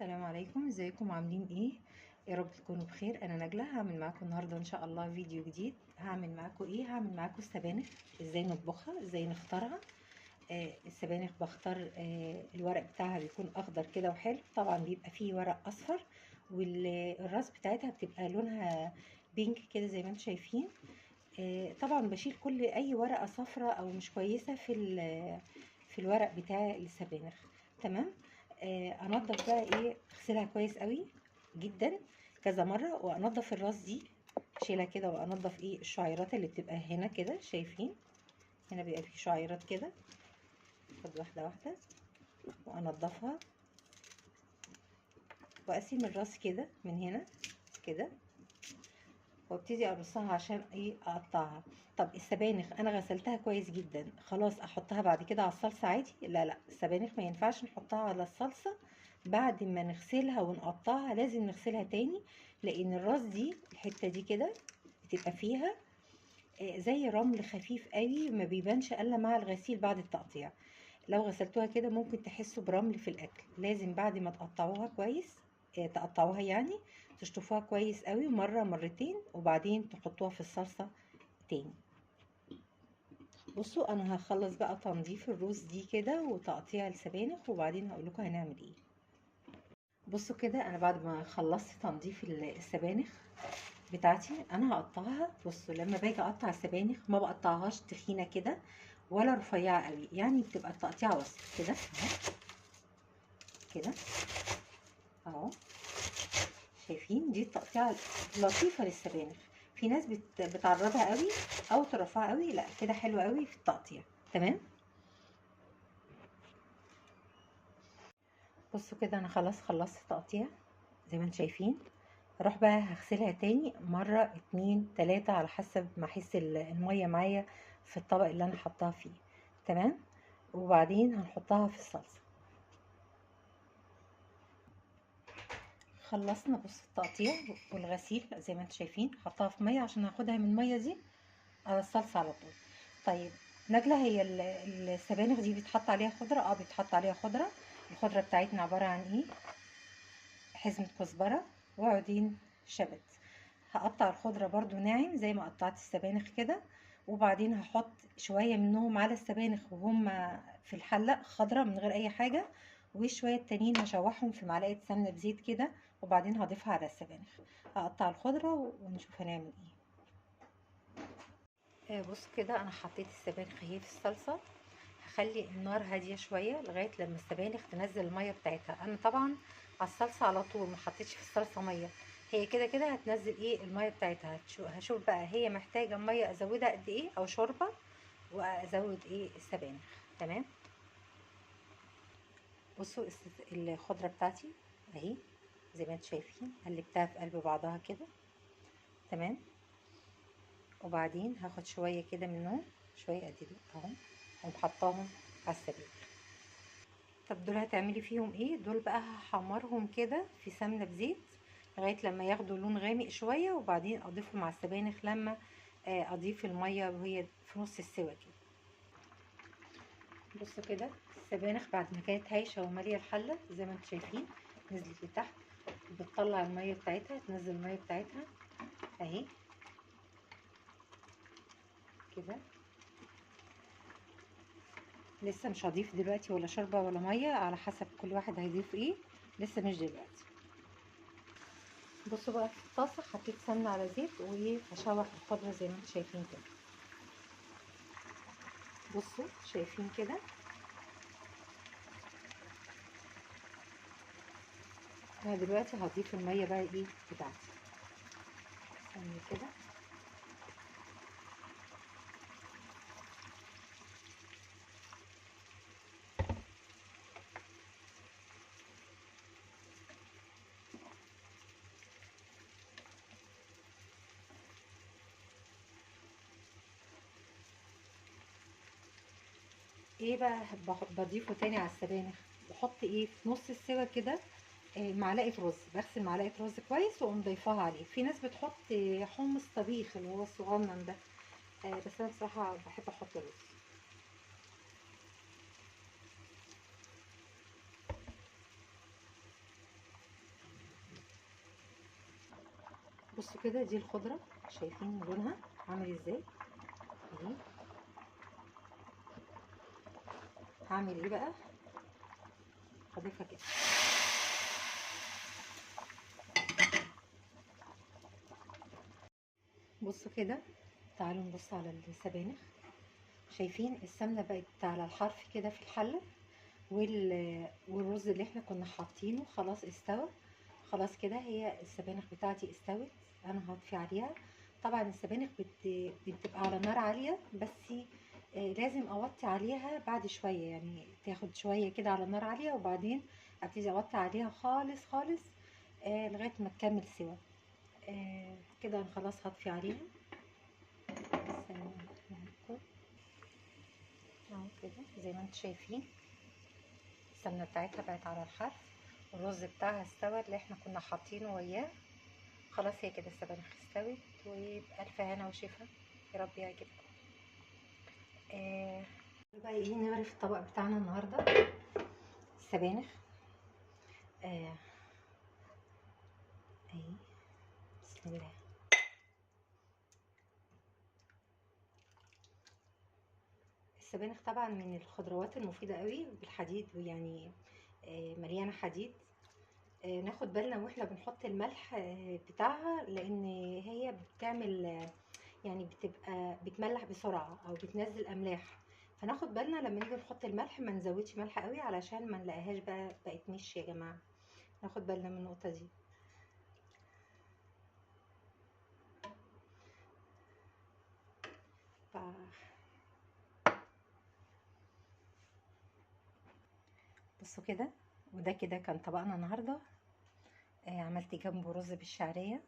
السلام عليكم، ازيكم عاملين ايه؟ يا رب تكونوا بخير. انا نجلة هعمل معاكم النهارده ان شاء الله فيديو جديد. هعمل معاكم السبانخ، ازاي نطبخها، ازاي نختارها. السبانخ بختار الورق بتاعها بيكون اخضر كده وحلو، طبعا بيبقى فيه ورق اصفر، والراس بتاعتها بتبقى لونها بينك كده زي ما انتم شايفين. طبعا بشيل كل اي ورقه صفراء او مش كويسه في الورق بتاع السبانخ. تمام. انضف بقى ايه، اغسلها كويس قوي جدا كذا مره، وانضف الراس دي، اشيلها كده وانضف ايه الشعيرات اللي بتبقى هنا كده، شايفين هنا بيبقى فيه شعيرات كده. خد واحده واحده وانضفها، واقسم الراس كده من هنا كده، وابتدي ارصها عشان ايه اقطعها. طب السبانخ انا غسلتها كويس جدا، خلاص احطها بعد كده على الصلصه عادي؟ لا لا، السبانخ ما ينفعش نحطها على الصلصه بعد ما نغسلها ونقطعها، لازم نغسلها تاني، لان الراس دي الحته دي كده بتبقى فيها زي رمل خفيف قوي، ما بيبانش الا مع الغسيل بعد التقطيع. لو غسلتوها كده ممكن تحسوا برمل في الاكل. لازم بعد ما تقطعوها كويس، تقطعوها يعني، تشطفوها كويس قوي مرة مرتين، وبعدين تحطوها في الصلصة تاني. بصوا انا هخلص بقى تنظيف الروز دي كده وتقطيع السبانخ، وبعدين هقول لكم هنعمل ايه. بصوا كده انا بعد ما خلصت تنظيف السبانخ بتاعتي انا هقطعها. بصوا لما باجي اقطع السبانخ ما بقطعهاش تخينه كده ولا رفيعه قوي، يعني بتبقى التقطيع وسط كده اهو، كده اهو. شايفين دي التقطيعه لطيفه للسبانخ. في ناس بتعرضها قوي او ترفعها قوي، لا كده حلو قوي في التقطيع. تمام. بصوا كده انا خلاص خلصت تقطيع زي ما انتم شايفين. اروح بقى هغسلها تاني مرة اتنين تلاتة على حسب ما احس المية معايا في الطبق اللي انا حطاها فيه. تمام. وبعدين هنحطها في الصلصة. خلصنا. بص التقطيع والغسيل زي ما انتم شايفين، حطها في مية عشان هاخدها من المية دي على الصلصة على طول. طيب نجلة، هي السبانخ دي بيتحط عليها خضرة؟ اه بيتحط عليها خضرة. الخضرة بتاعتنا عبارة عن ايه؟ حزمة كزبرة وعودين شبت. هقطع الخضرة برضو ناعم زي ما قطعت السبانخ كده، وبعدين هحط شوية منهم على السبانخ وهم في الحلة خضرة من غير اي حاجة، وشوية تانيين هشوحهم في معلقة سمنة بزيت كده، وبعدين هضيفها على السبانخ. هقطع الخضرة ونشوف هنعمل ايه. بص كده انا حطيت السبانخ اهي في الصلصة. هخلي النار هاديه شويه لغايه لما السبانخ تنزل الميه بتاعتها. انا طبعا على الصلصه على طول ما حطيتش في الصلصه ميه، هي كده كده هتنزل ايه الميه بتاعتها. هشوف بقى هي محتاجه ميه ازودها قد ايه او شوربه، وازود ايه السبانخ. تمام. بصوا الخضره بتاعتي اهي زي ما انتم شايفين، قلبتها في قلب بعضها كده. تمام. وبعدين هاخد شويه كده منهم، شويه قد دول اهو، وحطاهم على السبانخ. طب دول هتعملي فيهم ايه؟ دول بقى هحمرهم كده في سمنه بزيت لغايه لما ياخدوا لون غامق شويه، وبعدين اضيفهم على السبانخ لما اضيف الميه وهي في نص السوا كده. بصوا كده السبانخ بعد ما كانت هايشه وماليه الحله زي ما انتم شايفين نزلت لتحت، بتطلع الميه بتاعتها، تنزل الميه بتاعتها اهي كده. لسه مش هضيف دلوقتي ولا شوربه ولا ميه، على حسب كل واحد هيضيف ايه، لسه مش دلوقتي. بصوا بقى في الطاسه حطيت سمنه على زيت وهشوح الخضره زي ما انتم شايفين كده. بصوا شايفين كده. انا دلوقتي هضيف الميه بقى ايه بتاعتي، ثانيه كده. ايه بقى بضيفه تاني على السبانخ؟ بحط ايه في نص السوا كده، معلقه رز، بغسل معلقه رز كويس واقوم ضيفاها عليه. في ناس بتحط حمص طبيخ اللي هو الصغنن ده، بس انا بصراحه بحب احط رز. بصوا كده دي الخضره، شايفين لونها عامل ازاي اهي. هعمل ايه بقى؟ هضيفها كده. بصوا كده، تعالوا نبص على السبانخ. شايفين السمنه بقت على الحرف كده في الحله، والرز اللي احنا كنا حاطينه خلاص استوى. خلاص كده هي السبانخ بتاعتي استوت. انا هطفي عليها. طبعا السبانخ بتبقى على نار عاليه، بس لازم اوطي عليها بعد شويه، يعني تاخد شويه كده على نار عاليه، وبعدين ابتدي اوطي عليها خالص خالص لغايه ما تكمل سوا. كده انا خلاص هطفي عليها. اهو كده زي ما انتم شايفين السمنه بتاعتها بقت على الحرف، والرز بتاعها استوى اللي احنا كنا حاطينه وياه. خلاص هي كده السبانخ استوت، وبألف هنا وشفا. يا رب يعجبكم. بقى ايه نعرف الطبق بتاعنا النهارده؟ السبانخ اهي. بسم الله. السبانخ طبعا من الخضروات المفيده قوي بالحديد، ويعني مليانه حديد. ناخد بالنا واحنا بنحط الملح بتاعها، لان هي بتعمل يعني بتبقى بتملح بسرعه او بتنزل املاح. فناخد بالنا لما نيجي نحط الملح ما نزودش ملح قوي، علشان ما نلاقيهاش بقى بقت مش يا جماعه. ناخد بالنا من النقطه دي. بصوا كده، وده كده كان طبقنا النهارده. عملت جنبه رز بالشعريه.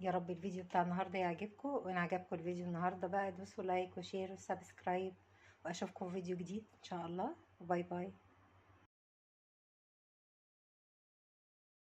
يا رب الفيديو بتاع النهارده يعجبكم، وان عجبكم الفيديو النهارده بقى دوسوا لايك وشير وسبسكرايب، واشوفكم في فيديو جديد ان شاء الله، وباي باي.